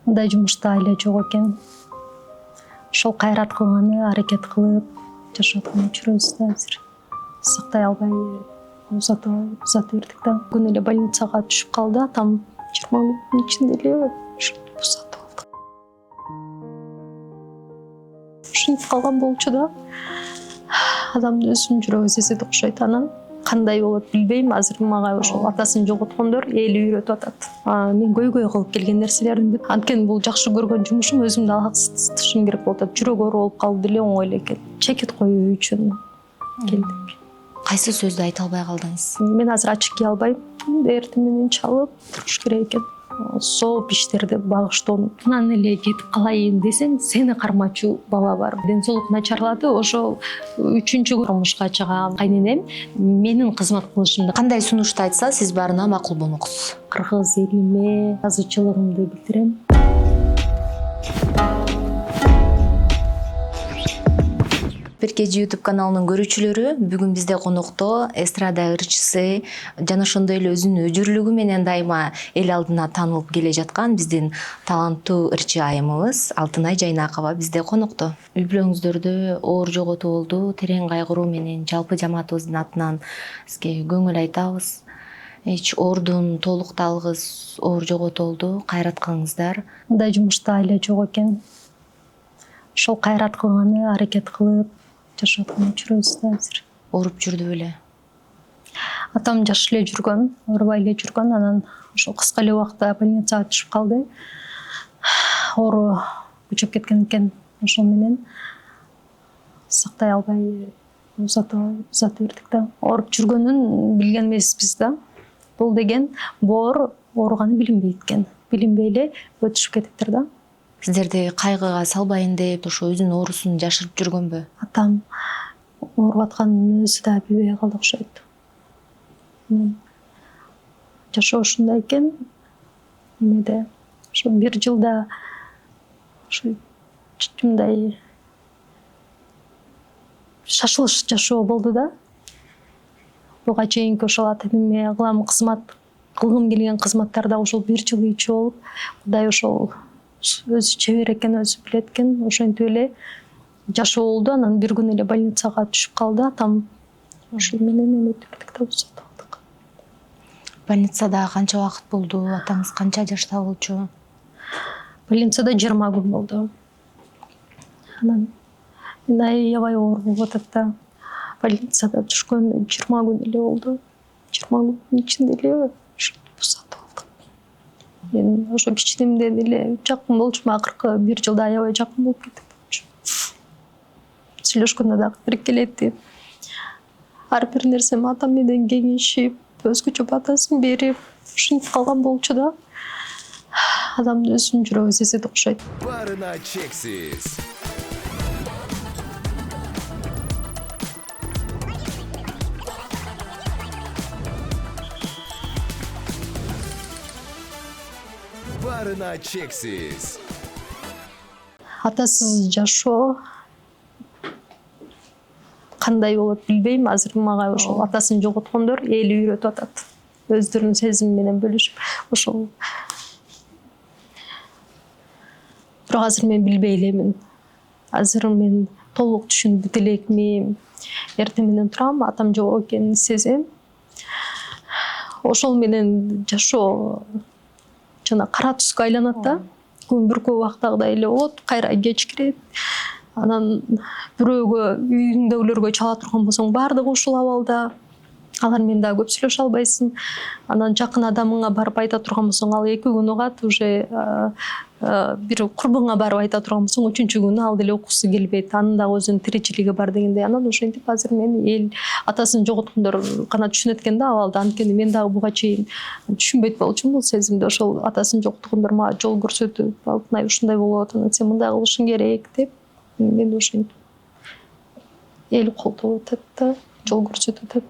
мындай жумушта эле жок экен. Ошол кайрат кылганы, аракет кылып жашаткан жүрөбүз да азыр. Сактай албай узата бердик да. Күн эле больницага түшүп калды. Атам 20 күндүн ичинде эле босотуп алдык. Ушинтип калган болчу да. Адамдын өзүнүн жүрөгү сезет окшойт. Анан кандай болот билбейм. Азыр мага ошол атасын жоготкондор эли үйрөтүп атат. Мен көйгөй кылып келген нерселердин бүт. Анткени бул жакшы көргөн жумушум өзүмдү алкысташым керек болуп атат. Жүрөк оор болуп калды деле оңой эле экен. Чекит коюу үчүн келдик. Кайсы сөздү айта албай калдыңыз? Мен азыр ачык кие албайм. Эртең менен чалып туруш керек экен. Сооп иштерди багыштонуп. Анан эле кетип калайын десең, сени кармачу бала бар. Ден соолук начарлады. Ошол 3-чү турмушка чыгам. Кайненем менин кызмат кылышымды Кандай сунушту айтса, сиз баарына макул болмоксуз? кыргыз элиме ыраазычылыгымды билдирем. Перкежи YouTube каналынын көрүүчүлөрү, бүгүн бизде конокто эстрада ырчысы жана ошондой эле өзүнүн өжүрлүгү менен дайыма эл алдына таанылып келе жаткан биздин таланттуу ырчы айымыбыз Алтынай Жайнакова бизде конокто. Үй бүлөңүздөрдө оор жоготуу болду, терең кайгыруу менен жалпы жамаатыбыздын атынан сизге көңүл айтабыз. Оордун толукталгыс, оор жоготуу болду, кайрат кылыңыздар. Мындай жумушта эле жок экен. Ошол кайрат кылганы, аракет кылып жашаткан жүрөбүз да азыр. Ооруп жүрдү беле? Атам жаш эле жүргөн, оорубай эле жүргөн. Анан ошол кыска эле убакта больницага түшүп калды. Оору күчөп кеткен экен. Ошол менен сактай албай узата бердик да. Ооруп жүргөнүн билген эмеспиз да. Бул деген боор ооруганы билинбейт экен. Билинбей эле өтүшүп кетиптир да. Сиздерди кайгыга салбайын деп ошо өзүнүн оорусун жашырып жүргөнбү? Атам ооруп атканын өзү да билбей калды окшойт. Жашоо ушундай экен. Эмеде ошо 1 жылда ошо мындай шашылыш жашоо болду да. Буга чейинки ошол ата эме кылам кызмат кылгым келген кызматтар да ошол 1 жыл ичи болуп, Кудай ошол өзү чебер экен, өзү билет экен. Ошентип эле жашоо болду. Анан бир күн эле больницага түшүп калды. Атам ошол менен эметип бердик да, босотуп алдык. Больницада канча убакыт болду? Атаңыз канча жашта болчу? Больницада 20 күн болду. Анан мен аябай оор болуп атат да. Больницада түшкөн 20 күн эле болду. 20 күндүн ичинде эле босотуп алдык. Мен ошо кичинемден эле жакын болчумун, акыркы 1 жылда аябай жакын болуп кеттик. Сүйлөшкөндө да эркелетип, ар бир нерсеми атам менен кеңешип, өзгөчө батасын берип, ушинтип калган болчу да. Адамдын өзүнүн жүрөгү сезет окшойт. Барына чексиз. Барына чексиз. Атасыз жашоо кандай болот билбейм. Азыр мага ошол атасын жоготкондор эли үйрөтүп атат. Өздөрүнүн сезими менен бөлүшүп, ошол. Бирок азыр мен билбей элемин. Азыр мен толук түшүнүп элекми? Эртең менен турам, атам жок экенин сезем. Ошол менен жашоо жана кара түскө айланат да. Күн бүркө убактагыдай эле болот, кайра кеч кирет. Анан бирөөгө, үйүңдөгүлөргө чала турган болсоң, баардыгы ушул абалда. Алар менен да көп сүйлөшө албайсың. Анан жакын адамыңа барып айта турган болсоң, ал 2 күн угат, уже бир курбуңа барып айта турган болсоң, 3-чү күнү ал деле окуусу келбейт. Анын дагы өзүнүн тиричилиги бар дегендей. Анан ошентип азыр мен эл атасын жоготкондор гана түшүнөт экен да абалды. Анткени мен дагы буга чейин түшүнбөйт болчумун бул сезимди. Ошол атасын жоготкондор мага жол көрсөтүп, Алтынай ушундай болот, анан сен мындай кылышың керек деп, мен ошентип эл колдоп атат да, жол көрсөтүп атат.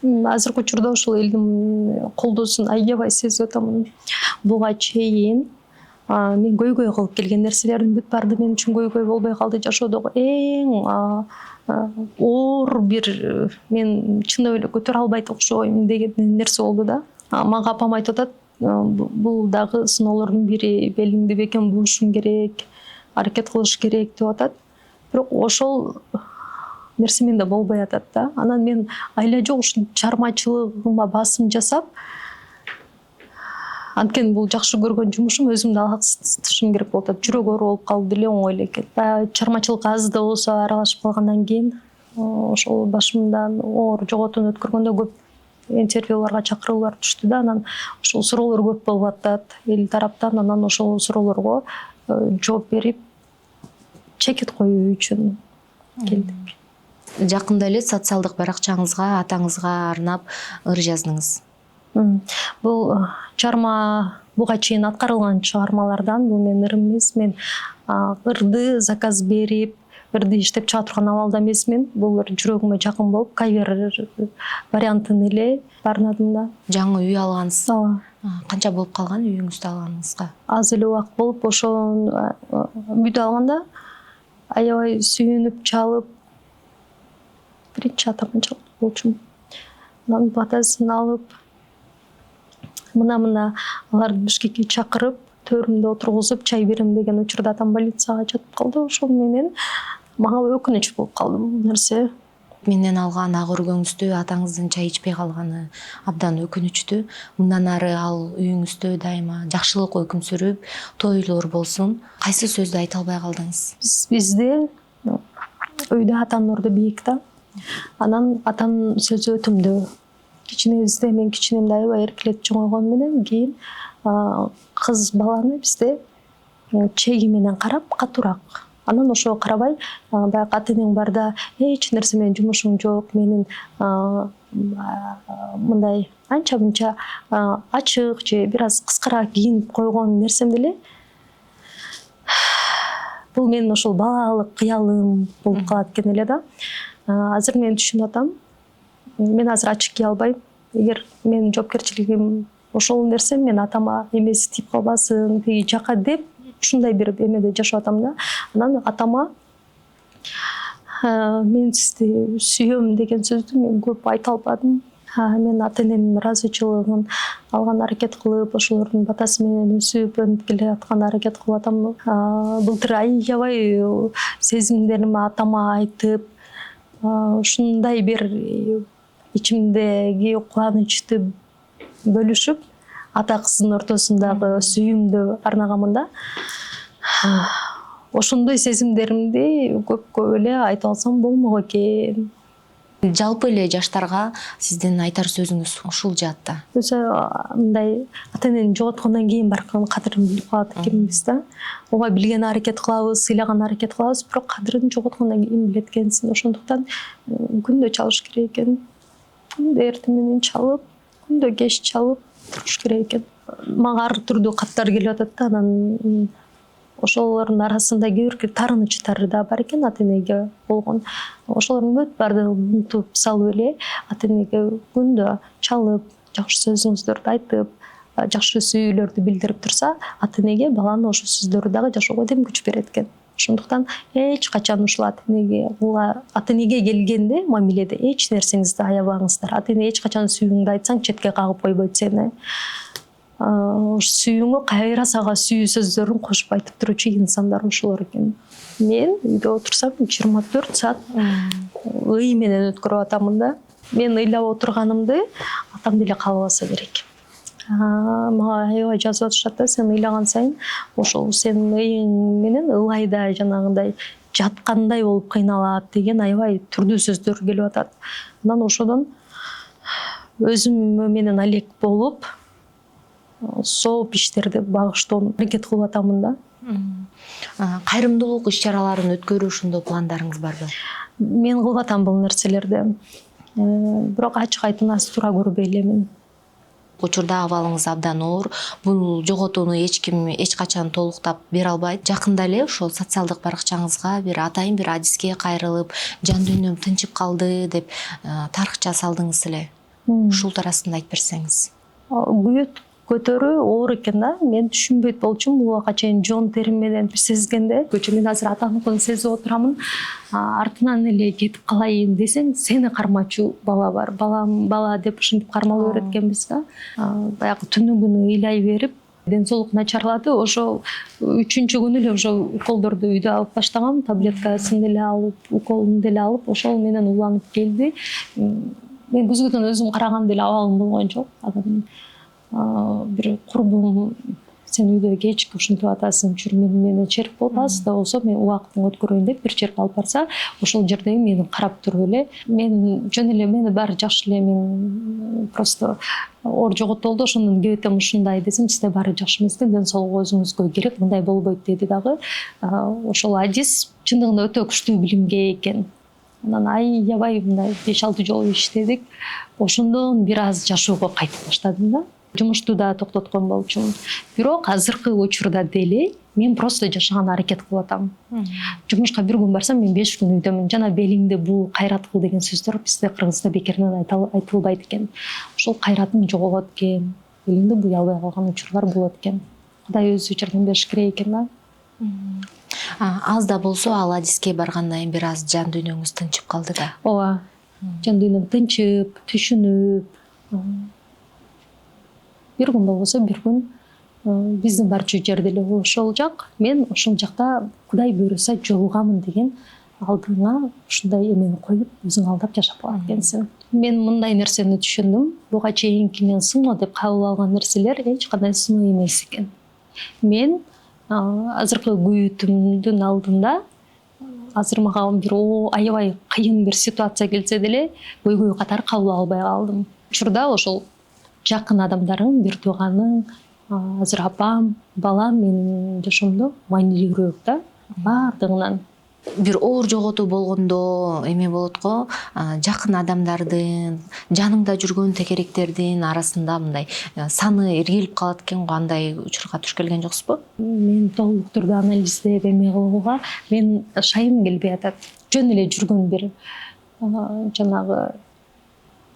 Азыркы учурда ошол элдин колдоосун аябай сезип атамын. Буга чейин мен көйгөй кылып келген нерселердин бүт баары мен үчүн көйгөй болбой калды. Жашоодогу эң оор бир мен чындап эле көтөрө албайт окшойм деген нерсе болду да. Мага апам айтып атат, бул дагы сыноолордун бири, белиңди бекем буушуң керек, аракет кылыш керек деп атат. Бирок ошол нерсе менде болбой атат да. Анан мен айла жок ушул чыгармачылыгыма басым жасап, анткени бул жакшы көргөн жумушум өзүмдү алаксытышым керек болуп атат. Жүрөк оору болуп калды деле оңой эле экен. Баягы чыгармачылыкка аз да болсо аралашып калгандан кийин ошол башымдан оор жоготууну өткөргөндө көп интервьюларга чакыруулар түштү да. Анан ошол суроолор көп болуп атат эл тараптан. Анан ошол суроолорго жооп берип чекит коюу үчүн келдик. Жакында эле социалдык баракчаңызга атаңызга арнап ыр жаздыңыз. Бул чыгарма буга чейин аткарылган чыгармалардан бул менин ырым эмес. Мен ырды заказ берип, ырды иштеп чыга турган абалда эмесмин. Бул жүрөгүмө жакын болуп, кавер вариантын эле барнадым да. Жаңы үй алгансыз. Ооба. Канча болуп калган үйүңүздү алганыңызга? Аз эле убакыт болуп, ошол үйдү алганда аябай сүйүнүп чалып, биринчи атаман чалып болчумун. Анан батасын алып, мына аларды Бишкекке чакырып, төрүмдө отургузуп чай берем деген учурда атам больницага жатып калды. Ошол менен мага өкүнүч болуп калды бул нерсе. Менен алган ак өргөңүздү атаңыздын чай ичпей калганы абдан өкүнүчтүү. Мындан ары ал үйүңүздө дайыма жакшылык өкүм сүрүп, тойлор болсун. Кайсы сөздү айта албай калдыңыз? Бизде үйдө атанын орду бийик да. Анан атанын сөзү өтүмдүү. Кичинебизде мен кичинемде аябай эркелетип чоңойгон менен кийин кыз баланы бизде чеги менен карап катуураак. Анан ошого карабай, баягы ата-энең барда эч нерсе менен жумушуң жок, менин мындай анча-мынча ачык же бир аз кыскараак кийинип койгон нерсем деле бул менин ошол балалык кыялым болуп калат экен эле да. Азыр мен түшүнүп атам. Мен азыр ачык кие албайм. Эгер менин жоопкерчилигим ошол нерсе мен атама эмеси тип калбасын, тиги жака деп ушундай бир эмеде жашап атам да. Анан атама мен сизди сүйөм деген сөздү мен көп айта албадым. Мен ата-энемдин ыраазычылыгын алган аракет кылып, ошолордун батасы менен өсүп, өнүп келе аткан аракет кылып атам. Былтыр аябай сезимдеримди атама айтып, ушундай бир ичимдеги кубанычты бөлүшүп, ата кыздын ортосундагы сүйүүмдү арнаганмын да. Ошондой сезимдеримди көп эле айтып алсам болмок экен. Жалпы эле жаштарга сиздин айтар сөзүңүз ушул жаатта? Өзү мындай ата-энени жоготкондон кийин баркын кадырын билип калат экенбиз да. Ооба билген аракет кылабыз, сыйлаган аракет кылабыз, бирок кадырын жоготкондон кийин билет экенсиң. Ошондуктан күндө чалыш керек экен. Күндө эртең менен чалып, күндө кеч чалып туруш керек экен. Мага ар түрдүү каттар келип атат да, анан ошолордун арасында кээ бир таарынычтар да бар экен ата-энеге болгон. Ошолордун бүт баардыгын унутуп салып эле ата-энеге күндө чалып, жакшы сөзүңүздөрдү айтып, жакшы сүйүүлөрдү билдирип турса, ата-энеге баланын ошол сөздөрү дагы жашоого дем күч берет экен. Ошондуктан эч качан ушул ата-энеге келгенде мамиледе эч нерсеңизди аябаңыздар. Ата-эне эч качан сүйүүңдү айтсаң четке кагып койбойт сени. Сүйүүңө кайра сага сүйүү сөздөрүн кошуп айтып туручу инсандар ошолор экен. Мен үйдө отурсам 24 саат ый менен өткөрүп атамын да. Мен ыйлап отурганымды атам деле каалабаса керек. Мага аябай жазып атышат да, сен ыйлаган сайын ошол сенин ыйың менен ылайда жанагындай жаткандай болуп кыйналат деген аябай түрдүү сөздөр келип атат. Анан ошодон өзүм менен алек болуп сооп иштерди багыштоого аракет кылып атамын да. Кайрымдуулук иш-чараларын өткөрүү ошондо пландарыңыз барбы? Мен кылып атам бул нерселерди. Бирок ачык айтымас туура көрбөй элемин. Учурда абалыңыз абдан оор. Бул жоготууну эч ким эч качан толуктап бере албайт. Жакында эле ошол социалдык баракчаңызга бир атайын бир адиске кайрылып, жан дүйнөм тынчып калды деп тарыхча салдыңыз эле. Ушул туурасында айтып берсеңиз. Күйөт көтөрүү оор экен да. Мен түшүнбөйт болчумун бул убакка чейин жон терим менен сезгенде. Мен азыр атамыкын сезип отурамын. Артынан эле кетип калайын десең, сени кармачу бала бар. Бала деп ушинтип кармалып öğreткенбиз да. Баягы түнү күнү ыйлай берип, ден соолук начарлады. Ошо 3-чү күнү эле ошо уколдорду үйдө алып баштагам. Таблеткасын деле алып, уколун деле алып, ошол менен уланып келди. Мен көзгөдөн өзүм караган деле абалым болгон жок. Бир курбум сен үйдө кечки ушинтип атасың, чүр менен черк болуп аз да болсо мен убактын өткөрөйүн деп бир черк алып барса, ошол жердеги мени карап туруп эле мен жөн эле мени баары жакшы эле, мен просто оор жоготолду, ошондон кебетем ушундай десем, сизде баары жакшы эмес экен, ден соолугу өзүңүзгө керек, мындай болбойт деди дагы. Ошол адис чындыгында өтө күчтүү билимге экен. Анан аябай мындай 5-6 жолу иштедик. Ошондон бир аз жашоого кайтып баштадым да. Жумушту да токтоткон болчумун. Бирок азыркы учурда деле мен просто жашаганга аракет кылып атам. Жумушка бир күн барсам, мен 5 күн үйдөмүн. Жана белиңди бул кайрат кыл деген сөздөр бизде Кыргызда бекеринен айтылбайт экен. Ошол кайратым жоголот экен. Белиңди буй албай калган учурлар болот экен. Кудай өзү жардам бериш керек экен да. Аз да болсо ал адиске баргандан кийин бир аз жан дүйнөңүз тынчып калды да. Ооба. Жан дүйнөм тынчып, түшүнүп. Бир күн болбосо бир күн биздин барчу жер деле ошол жак. Мен ошол жакта Кудай буйруса жолугамын деген алдыңа ушундай эмени коюп, өзүң алдап жашап калат экенсиң. Мен мындай нерсени түшүндүм. Буга чейинки мен сыноо деп кабыл алган нерселер эч кандай сыноо эмес экен. Мен азыркы күйүүтүмдүн алдында азыр мага бир аябай кыйын бир ситуация келсе деле көйгөй катары кабыл албай калдым. Учурда ошол жакын адамдарың, бир тууганың, азыр апам, балам менин жашоомдо маанилүүрөөк да, баардыгынан. Бир оор жоготуу болгондо эме болот го, жакын адамдардын, жаныңда жүргөн текеректердин арасында мындай саны эргелип калат экен го, андай учурга туш келген жоксузбу? Мен толук түрдө анализдеп эме кылууга мен шайым келбей атат. Жөн эле жүргөн бир жанагы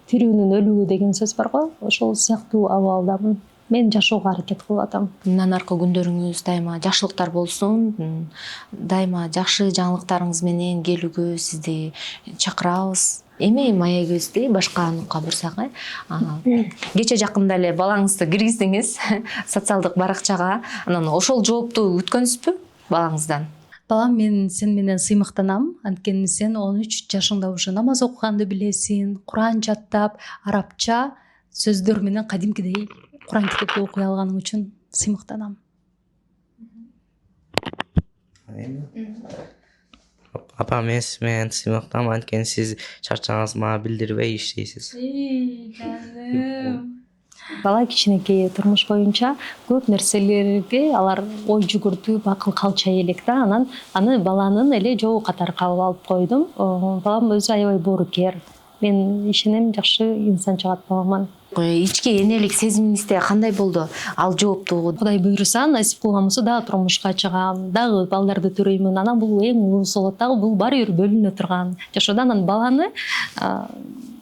тирүүнүн өлүгү деген сөз бар го, ошол сыяктуу абалдамын. Мен жашоого аракет кылып атам. Мындан аркы күндөрүңүз дайыма жакшылыктар болсун. Дайыма жакшы жаңылыктарыңыз менен келүүгө сизди чакырабыз. Эми маегибизди башка нукка бурсак, кече жакында эле балаңызды киргиздиңиз социалдык баракчага. Анан ошол жоопту күткөнсүзбү балаңыздан? Балам, мен сен менен сыймыктанам. Анткени сен 13 жашыңда уже намаз окуганды билесиң, Куран жаттап, арабча сөздөр менен кадимкидей Куран китепти окуй алганың үчүн сыймыктанам. Апа, мен сиз менен сыймыктанам, анткени сиз чарчаңызды мага билдирбей иштейсиз. Жаным. Бала кичинекей турмуш боюнча көп нерселерге алар ой жүгүртүп, акыл калчай элек да. Анан аны баланын эле жобу катары кабыл алып койдум. Балам өзү аябай боорукер. Мен ишенем, жакшы инсан чыгат баламан. Ички энелик сезимиңизде кандай болду? Ал жооптуу Кудай буйруса, насип кылган болсо дагы турмушка чыгам, дагы балдарды төрөймүн. Анан бул эң улуусу болот дагы, бул баары бир бөлүнө турган жашоодо. Анан баланы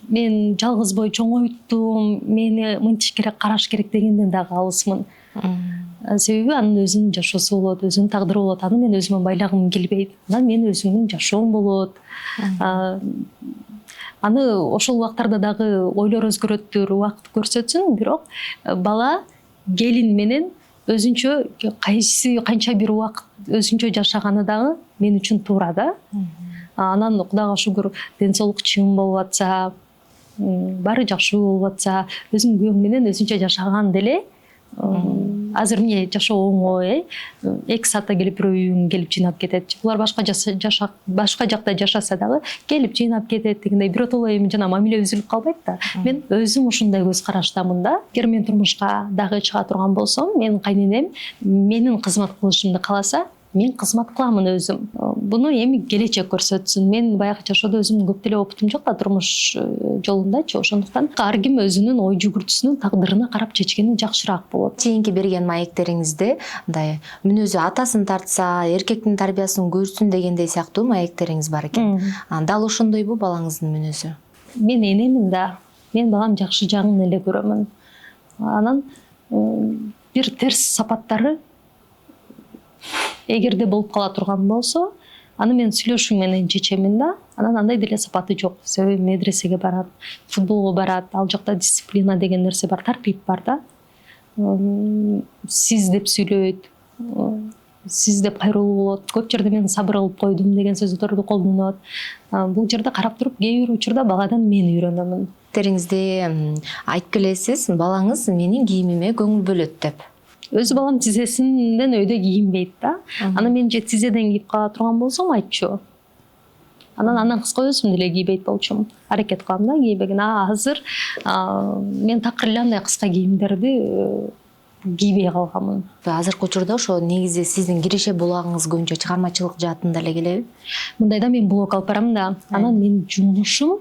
мен жалгыз бой чоңойттум, мени мынтиш керек, караш керек дегенден дагы алысмын. Себеби анын өзүнүн жашоосу болот, өзүнүн тагдыры болот. Аны мен өзүмө байлагым келбейт. Анан мен өзүмдүн жашоом болот. Аны ошол убактарда дагы ойлор өзгөрөттүр, убакыт көрсөтсүн, бирок бала келин менен өзүнчө кайсы канча бир убакыт өзүнчө жашаганы дагы мен үчүн туура да. Анан Кудайга шүгүр, ден соолук чың болуп атса, баары жакшы болуп атса, өзүм күйөөм менен өзүнчө жашаган деле. Азыр эмне жашоо оңой, 2 саатта келип бирөө үйүн келип жыйнап кетет. Булар башка жакта жашаса дагы келип жыйнап кетет дегендей биротоло эми жана мамиле үзүлүп калбайт да. Мен өзүм ушундай көз караштамын да. Эгер мен турмушка дагы чыга турган болсом, менин кайненем менин кызмат кылышымды кааласа, мен кызмат кыламын өзүм. Буну эми келечек көрсөтсүн. Мен баягы жашоодо өзүм көп деле опытым жок да турмуш жолундачы. Ошондуктан ар ким өзүнүн ой жүгүртүүсүнүн тагдырына карап чечкени жакшыраак болот. Чейинки берген маектериңизде мындай мүнөзү атасын тартса, эркектин тарбиясын көрсүн дегендей сыяктуу маектериңиз бар экен. Дал ошондойбу балаңыздын мүнөзү? Мен энемин да. Мен балам жакшы жагын эле көрөмүн. Анан бир терс сапаттары эгерде болуп кала турган болсо, аны мен сүйлөшүү менен чечемин да. Анан андай деле сапаты жок. Себеби медресеге барат, футболго барат, ал жакта дисциплина деген нерсе бар, тартип бар да. Сиз деп сүйлөйт, сиз деп кайрылуу болот. Көп жерде мен сабыр кылып койдум деген сөздөрдү колдонот. Бул жерде карап туруп кээ бир учурда баладан мен үйрөнөмүн. Териңизде айтып келесиз, балаңыз менин кийимиме көңүл бөлөт деп. Өз балам тизесинден өйдө кийинбейт да. Аны мен же тизеден кийип кала турган болсом айтчу. Андан кыска өзүм деле кийбейт болчумун. Аракет кылам да кийбеген. Азыр мен такыр эле андай кыска кийимдерди кийбей калганмын. Азыркы учурда ошо негизи сиздин киреше булагыңыз көбүнчө чыгармачылык жаатында эле келеби? Мындайда мен блог алып барам да. Анан менин жумушум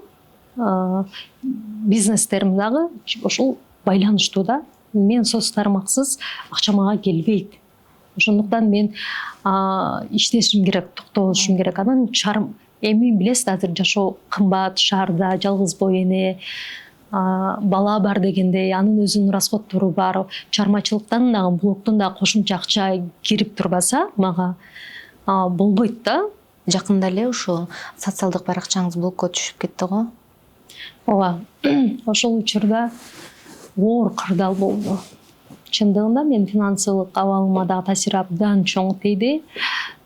бизнестерим дагы ошол байланыштуу да. Мен соц тармаксыз акча мага келбейт. Ошондуктан мен иштешим керек, токтолушум керек. Анан эми билесиз, азыр жашоо кымбат, шаарда жалгыз бой эне, бала бар дегенде анын өзүнүн расходтору бар. Чыгармачылыктан дагы, блогдон дагы кошумча акча кирип турбаса, мага болбойт да. Жакында эле ошо социалдык баракчаңыз блокко түшүп кетти го. Ооба, ошол учурда оор кырдаал болду. Чындыгында мен финансылык абалыма дагы таасири абдан чоң тийди.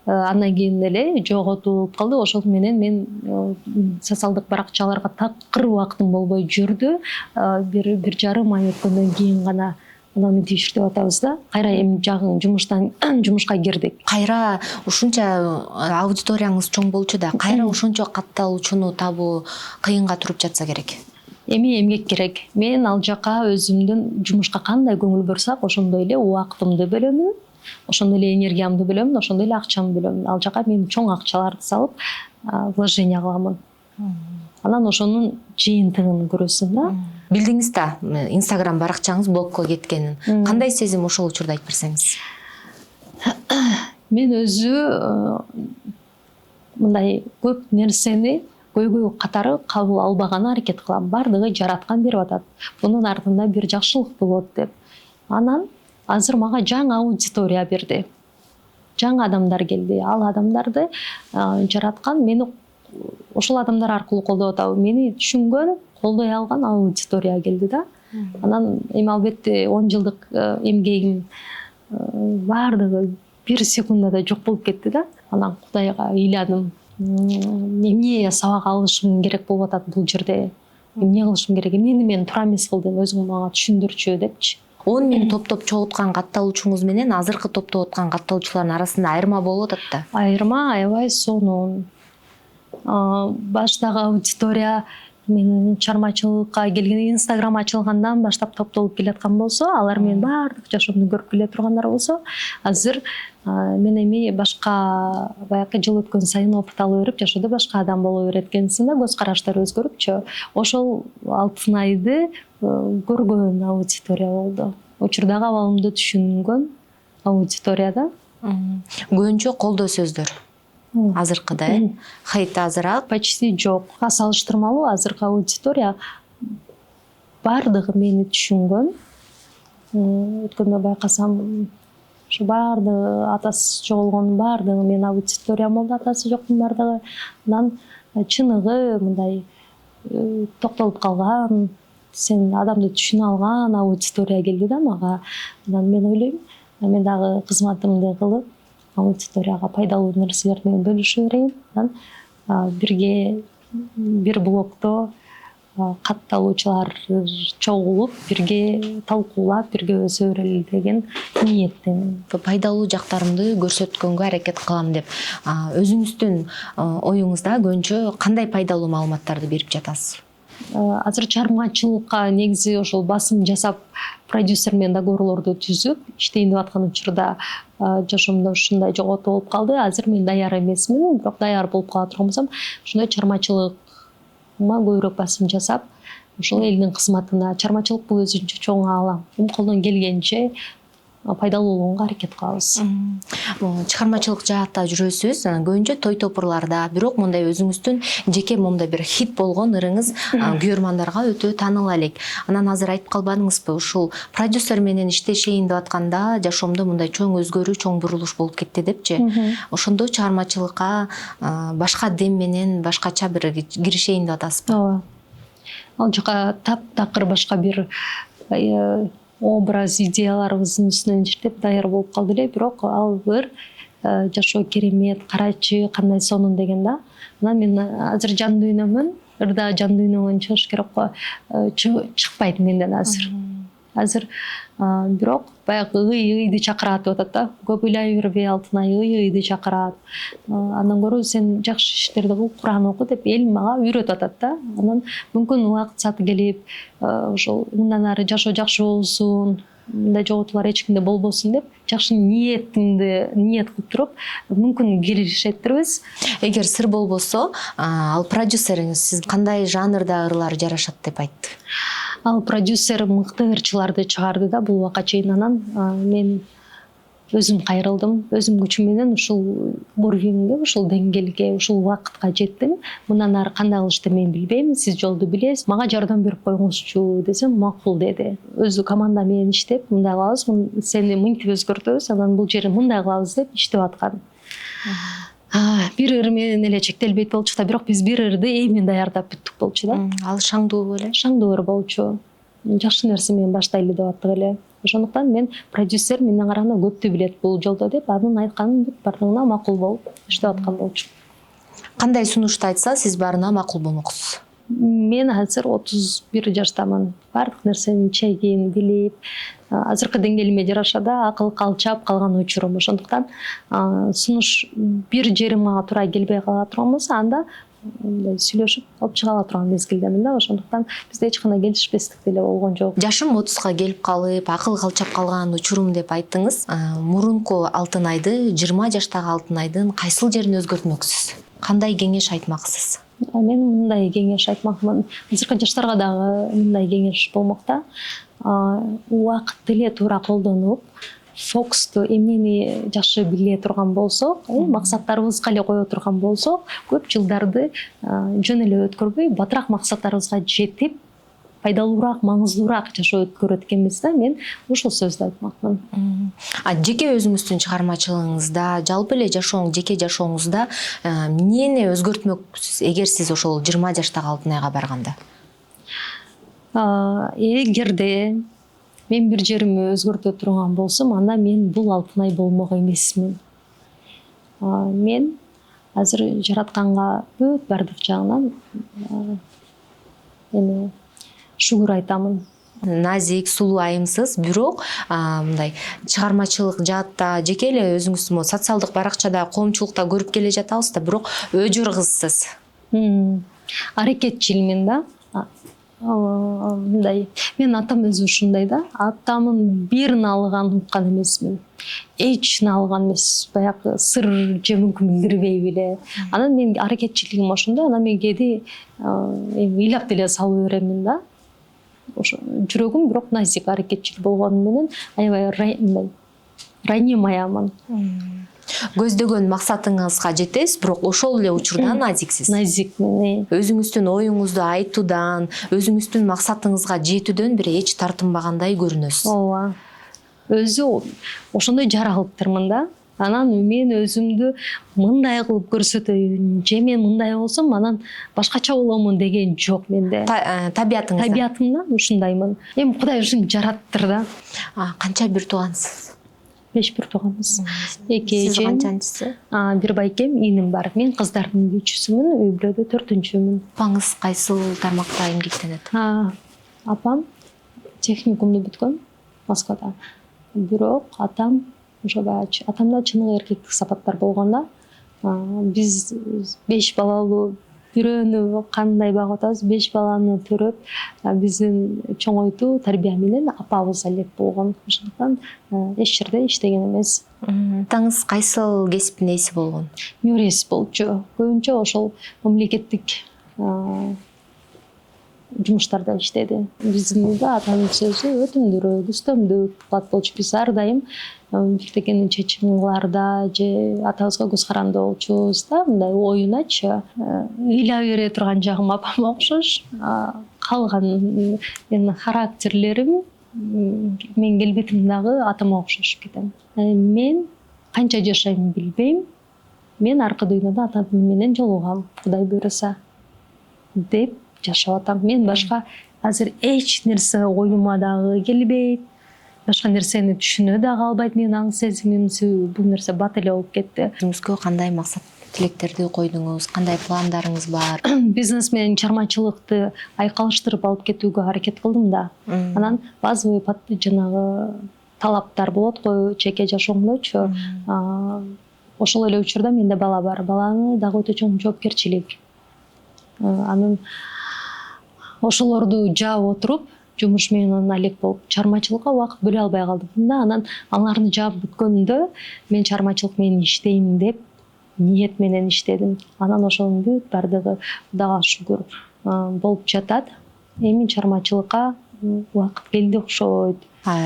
Андан кийин эле жоготулуп калды. Ошол менен мен социалдык баракчаларга такыр убактым болбой жүрдү. Бир жарым ай өткөндөн кийин гана анан мынтип иштеп атабыз да. Кайра эми жагың жумушка кирдик. Кайра ушунча аудиторияңыз чоң болчу да, кайра ошончо катталуучуну табуу кыйынга туруп жатса керек. Эми эмгек керек. Мен ал жака өзүмдүн жумушка кандай көңүл бурсак, ошондой эле убактымды бөлөмүн, ошондой эле энергиямды бөлөмүн, ошондой эле акчамды бөлөмүн. Ал жака мен чоң акчаларды салып, вложение кыламын. Анан ошонун жыйынтыгын көрөсүң да. Билдиңиз да, Instagram баракчаңыз блокко кеткенин. Кандай сезим ошол учурда айтып берсеңиз? Мен өзү мындай көп нерсени көйгөй катары кабыл албаганы аракет кылам. Бардыгы жараткан берип атат. Бунун артында бир жакшылык болот деп. Анан азыр мага жаңы аудитория берди. Жаңы адамдар келди. Ал адамдарды жараткан мени ошол адамдар аркылуу колдоп атабы. Мени түшүнгөн, колдой алган аудитория келди да. Анан эми албетте 10 жылдык эмгегим бардыгы бир секундада жок болуп кетти да. Анан Кудайга ыйладым. Эмне сабак алышым керек болуп атат бул жерде? Эмне кылышым керек? Эмнени мен туура эмес кылдым, өзүң мага түшүндүрчү депчи. 10 миң топтоп чогулткан катталуучуңуз менен азыркы топтоп аткан катталуучулардын арасында айырма болуп атат да. Айырма аябай сонун. Баштагы аудитория мен чыгармачылыкка келген Instagram ачылгандан баштап топтолуп келаткан болсо, алар менин баардык жашоомду көрүп келе тургандар болсо, азыр мен эми башка баягы жыл өткөн сайын опыт алып берип, жашоодо башка адам боло берет экенсиң да, көз караштар өзгөрүпчү. Ошол алтын айды көргөн аудитория болду. Учурдагы абалымды түшүнгөн аудитория да. Көбүнчө колдоо сөздөр. Азыркыда хейт азыраак, почти жок. Салыштырмалуу азыркы аудитория бардыгы мени түшүнгөн. Өткөндө байкасам, ушу бардыгы атасы жоголгон бардыгы менин аудиториям болду, атасы жоктун бардыгы. Анан чыныгы мындай токтолуп калган, сен адамды түшүнө алган аудитория келди да мага. Анан мен ойлойм, мен дагы кызматымды кылып, аудиторияга пайдалуу нерселер менен бөлүшө берейин. Анан бирге бир блогдо катталуучулар чогулуп, бирге талкуулап, бирге өсө берели деген ниеттемин. Пайдалуу жактарымды көрсөткөнгө аракет кылам деп. Өзүңүздүн оюңузда көбүнчө кандай пайдалуу маалыматтарды берип жатасыз? Азыр чыгармачылыкка негизи ошол басым жасап, продюсер менен договорлорду түзүп, иштейин деп аткан учурда жашоомдо ушундай жоготуу болуп калды. Азыр мен даяр эмесмин, бирок даяр болуп кала турган болсом, ошондой чыгармачылыкма көбүрөөк басым жасап, ошол элдин кызматына. Чыгармачылык бул өзүнчө чоң аалам. Колдон келгенче пайдалуу болгонго аракет кылабыз. Чыгармачылык жаатта жүрөсүз, көбүнчө той топурларда, бирок мындай өзүңүздүн жеке момундай бир хит болгон ырыңыз күйөрмандарга өтө таанылуу элек. Анан азыр айтып калбадыңызбы, ушул продюсер менен иштешейин деп атканда жашоомдо мындай чоң өзгөрүү, чоң бурулуш болуп кетти депчи. Ошондо чыгармачылыкка башка дем менен, башкача бир киришейин деп атасызбы? Ооба. Ал жака таптакыр башка бир образ, идеяларыбыздын үстүнөн иштеп даяр болуп калды эле, бирок ал бир жашоо керемет, карачы, кандай сонун деген да. Анан мен азыр жан дүйнөмүн, ырда жан дүйнөгөн чыгыш керек го. Чыкпайт менден азыр. Азыр бирок баягы ыйды чакырат деп атат да. Көп ыйлай бербей Алтынай ыйды чакырат. Андан көрө сен жакшы иштерди кыл, Куран оку деп эл мага үйрөтүп атат да. Анан мүмкүн убакыт саты келип, ошол мындан ары жашоо жакшы болсун, мындай жоготуулар эч кимде болбосун деп жакшы ниет кылып туруп, мүмкүн киришетирбиз. Эгер сыр болбосо, ал продюсериңиз сиз кандай жанрда ырлар жарашат деп айтты? Ал продюсер мыкты ырчыларды чыгарды да бул убакка чейин. Анан мен өзүм кайрылдым, өзүм күчүм менен ушул уровеньге, ушул деңгээлге, ушул убакытка жеттим. Мындан ары кандай кылышты мен билбейм, сиз жолду билесиз, мага жардам берип коюңузчу десем, макул деди. Өзү команда менен иштеп, мындай кылабыз, сени мынтип өзгөртөбүз, анан бул жерин мындай кылабыз деп иштеп аткан. Бир ыр менен эле чектелбейт болчу да, бирок биз бир ырды эми даярдап бүттүк болчу да. Ал шаңдуу беле? Шаңдуу ыр болчу. Жакшы нерсе менен баштайлы деп аттык эле. Ошондуктан мен продюсер менден караганда көптү билет бул жолдо деп, анын айтканын бардыгына макул болуп иштеп аткан болчу. Кандай сунушту айтса, сиз баарына макул болмоксуз? Мен азыр 31 жаштамын. Бардык нерсенин чегин билип, азыркы деңгээлиме жараша да акыл калчап калган учурум. Ошондуктан сунуш бир жерим мага туура келбей кала турган болсо, анда сүйлөшүп алып чыга ала турган мезгилдемин да. Ошондуктан бизде эч кандай келишпестик деле болгон жок. Жашым 30га келип калып, акыл калчап калган учурум деп айттыңыз. Мурунку Алтынайды, 20 жаштагы Алтынайдын кайсыл жерин өзгөртмөксүз? Кандай кеңеш айтмаксыз? Мен мындай кеңеш айтмакмын. Азыркы жаштарга дагы мындай кеңеш болмок да. Убакытты эле туура колдонуп, фокусту эмнени жакшы биле турган болсок, максаттарыбызга эле кое турган болсок, көп жылдарды жөн эле өткөрбөй, батыраак максаттарыбызга жетип, пайдалуураак, маңыздуураак жашоо өткөрөт экенбиз да. Мен ушул сөздү айтмакмын. Жеке өзүңүздүн чыгармачылыгыңызда, жалпы эле жеке жашооңузда эмнени өзгөртмөксүз, эгер сиз ошол 20 жаштагы Алтынайга барганда? Эгерде мен бир жеримди өзгөртө турган болсом, анда мен бул Алтынай болмок эмесмин. Мен азыр жаратканга бүт бардык жагынан шүгүр айтамын. Назик, сулуу, айымсыз, бирок мындай чыгармачылык жаатта, жеке эле өзүңүз социалдык баракчада, коомчулукта көрүп келе жатабыз да, бирок өжөр кызсыз. Аракетчилмин да. Мындай, мен атам өзү ушундай да. Атамын бирин алган унуткан эмесмин. Эчини алган эмес, баягы сыр же мүмкүн билдирбей беле. Анан мен аракетчилигим ошондой, анан мен кээде ыйлап деле салып беремин да. Ошо жүрөгүм бирок назик, аракетчил болгону менен аябай раним аямын. Көздөгөн максатыңызга жетесиз, бирок ошол эле учурда назиксиз. Назикмин. Өзүңүздүн оюңузду айтуудан, өзүңүздүн максатыңызга жетүүдөн бир эч тартынбагандай көрүнөсүз. Ооба. Өзү ошондой жаралыптырмын да. Анан мен өзүмдү мындай кылып көрсөтөйүн, же мен мындай болсом, анан башкача боломун деген жок менде. Табиятыңызда? Табиятымдан ушундаймын. Эми Кудай ушуну жараттыр да. Канча бир туугансыз? 5 бир тууганбыз. 2 Сиз эжем, канчанчысы? бир байкем, иним бар. Мен кыздардын үчүсүмүн, үй бүлөдө 4-үчүмүн. Апаңыз кайсыл тармакта эмгектенет? Апам техникумду бүткөн Москвада. Бирок атам атамда чыныгы эркектик сапаттар болгон да. Биз 5 балалуу, бирөөнү кандай багып атабыз, 5 баланы төрөп, биздин чоңойтуу тарбия менен апабыз алек болгон. Ошондуктан эч жерде иштеген эмес. Атаңыз кайсыл кесиптин ээси болгон? Юрист болчу. Көбүнчө ошол мамлекеттик жумуштарда иштеди. Биздин да атанын сөзү өтүмдүүрөөк, үстөмдүк кылат болчу. Биз ар дайым биктекенин чечимин кылаарда же атабызга көз каранды болчубуз да, мындай оюначы ыйла бере турган жагым апама окшош. Калган менин характерлерим мен келбетим дагы атама окшошуп кетем. Мен канча жашайм билбейм. Мен аркы дүйнөдө атам менен жолугам, Кудай буйруса деп жашап атам. Мен башка азыр эч нерсе оюма дагы келбейт. Башка нерсени түшүнө дагы албайт. Менин аң сезимим бул нерсе бат эле болуп кетти. Өзүңүзгө кандай максат тилектерди койдуңуз, кандай пландарыңыз бар? Бизнес менен чармачылыкты айкалыштырып алып кетүүгө аракет кылдым да. Анан базовый жанагы талаптар болот го жеке жашооңдочу. Ошол эле учурда менде бала бар. Баланы дагы өтө чоң жоопкерчилик. Анын ошолорду жаап отуруп, жумуш менен алек болуп, чармачылыкка убакыт бөлө албай калдым да. Анан аларды жаап бүткөндө мен чармачылык менен иштейм деп ниет менен иштедим. Анан ошонун бүт бардыгы Кудайга шүгүр болуп жатат. Эми чармачылыкка убакыт келди окшойт.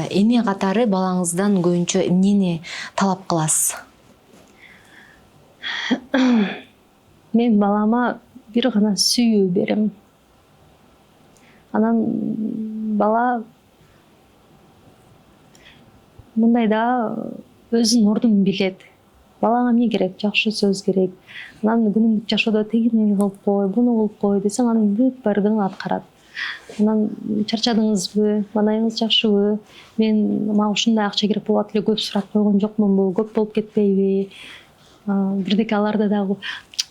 Эне катары балаңыздан көбүнчө эмнени талап кыласыз? Мен балама бир гана сүйүү берем. Анан бала мындай да өзүнүн ордун билет. Балага эмне керек? Жакшы сөз керек. Анан күнүмдүк жашоодо тигини кылып кой, буну кылып кой десең, анын бүт бардыгын аткарат. Анан чарчадыңызбы, маанайыңыз жакшыбы? Мен мага ушундай акча керек болуп атат эле, көп сурап койгон жокмунбу? Көп болуп кетпейби? Бирдеке аларда дагы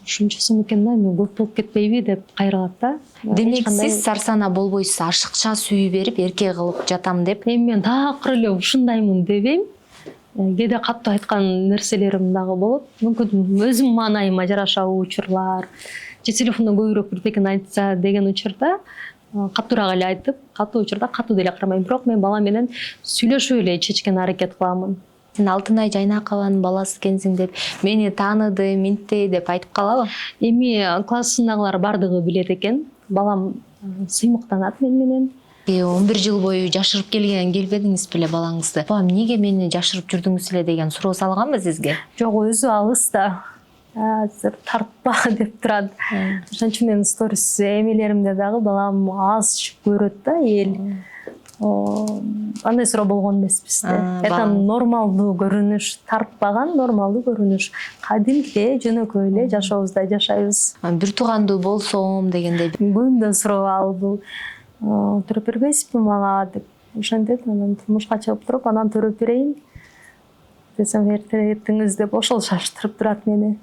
ушунча сом экен да, эми көп болуп кетпейби деп кайрылат да. Демек сиз сарсана болбойсуз, ашыкча сүйүү берип, эркек кылып жатам деп. Эми мен такыр эле ушундаймын дебейм. Кээде катуу айткан нерселерим дагы болот. Мүмкүн өзүм маанайыма жараша учурлар. Же телефондо көбүрөөк бирдекени айтса деген учурда катуураак эле айтып, катуу учурда катуу деле кармайм. Бирок мен бала менен сүйлөшүп эле чечкенге аракет кыламын. Сен Алтынай Жайнакованын баласы экенсиң деп, мени тааныды, минтти деп айтып калабы? Эми классындагылар бардыгы билет экен. Балам сыймыктанат мен менен. 11 жыл бою жашырып келбедиңиз беле балаңызды? Апа, эмнеге мени жашырып жүрдүңүз эле деген суроо салганбы сизге? Жок, өзү алыста. Азыр тартпа деп турат. Ошон үчүн менин сторис эмелеримде дагы балам аз көрөт да, эл. Андай суроо болгон эмес бизде. Это нормалдуу көрүнүш, тартпаган нормалдуу көрүнүш. Кадимки жөнөкөй эле жашообузда жашайбыз. Бир туугандуу болсом дегендей. Күндө суроо алып төрөп бербейсизби мага деп. Ошентип анан турмушка чыгып туруп, анан төрөп берейин десем, эртеңиз деп ошол шаштырып турат мени.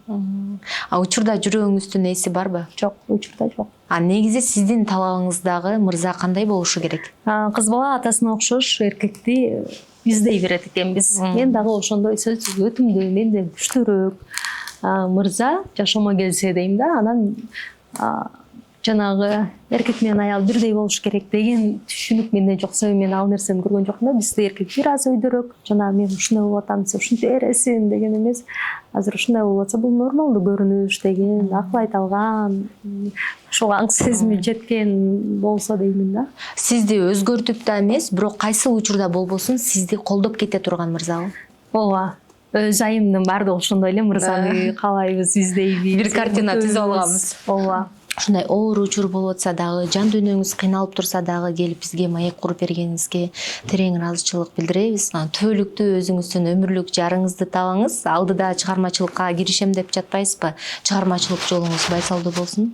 Учурда жүрөгүңүздүн эси барбы? Жок, учурда жок. Негизи сиздин талабыңыздагы мырза кандай болушу керек? Кыз бала атасына окшош эркекти издей берет экенбиз. Мен дагы ошондой сөзсүз өтүмдүү, менден күчтүүрөөк мырза жашоомо келсе дейм да. Анан жанагы эркек менен аял бирдей болуш керек деген түшүнүк менде жок. Себеби мен ал нерсени көргөн жокмун да. Бизде эркек бир аз өйдөрөөк. Жана мен ушундай болуп атам, сен ушинте бересиң деген эмес. Азыр ушундай болуп атса, бул нормалдуу көрүнүш деген, акыл айта алган, ошого аң сезими жеткен болсо деймин да. Сизди өзгөртүп да эмес, бирок кайсы учурда болбосун сизди колдоп кете турган мырзабы? Ооба. Өз айымдын бардыгы ошондой эле, мырзаны каалайбыз, издейбиз. Бир картина түзүп алганбыз. Ооба. Ушундай оор учур болуп атса дагы, жан дүйнөңүз кыйналып турса дагы келип бизге маек куруп бергениңизге терең ыраазычылык билдиребиз. Түбөлүктүү өзүңүздүн өмүрлүк жарыңызды табыңыз. Алдыда чыгармачылыкка киришем деп жатпайсызбы? Чыгармачылык жолуңуз байсалдуу болсун.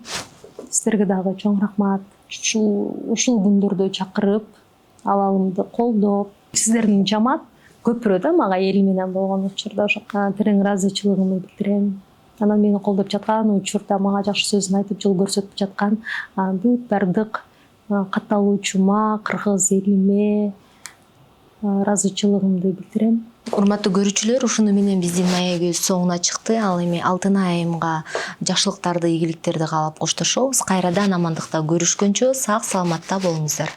Сиздерге дагы чоң рахмат. Ушул күндөрдө чакырып, абалымды колдоп, сиздердин жамаат көпүрө да мага эл менен болгон учурда ошо терең ыраазычылыгымды билдирем. Анан мени колдоп жаткан учурда мага жакшы сөзүн айтып жол көрсөтүп жаткан бүт бардык катталуучума, кыргыз элиме ыраазычылыгымды билдирем. Урматтуу көрүүчүлөр, ушуну менен биздин маегибиз соңуна чыкты. Ал эми Алтынай айымга жакшылыктарды, ийгиликтерди каалап коштошобуз. Кайрадан амандыкта көрүшкөнчө сак саламатта болуңуздар.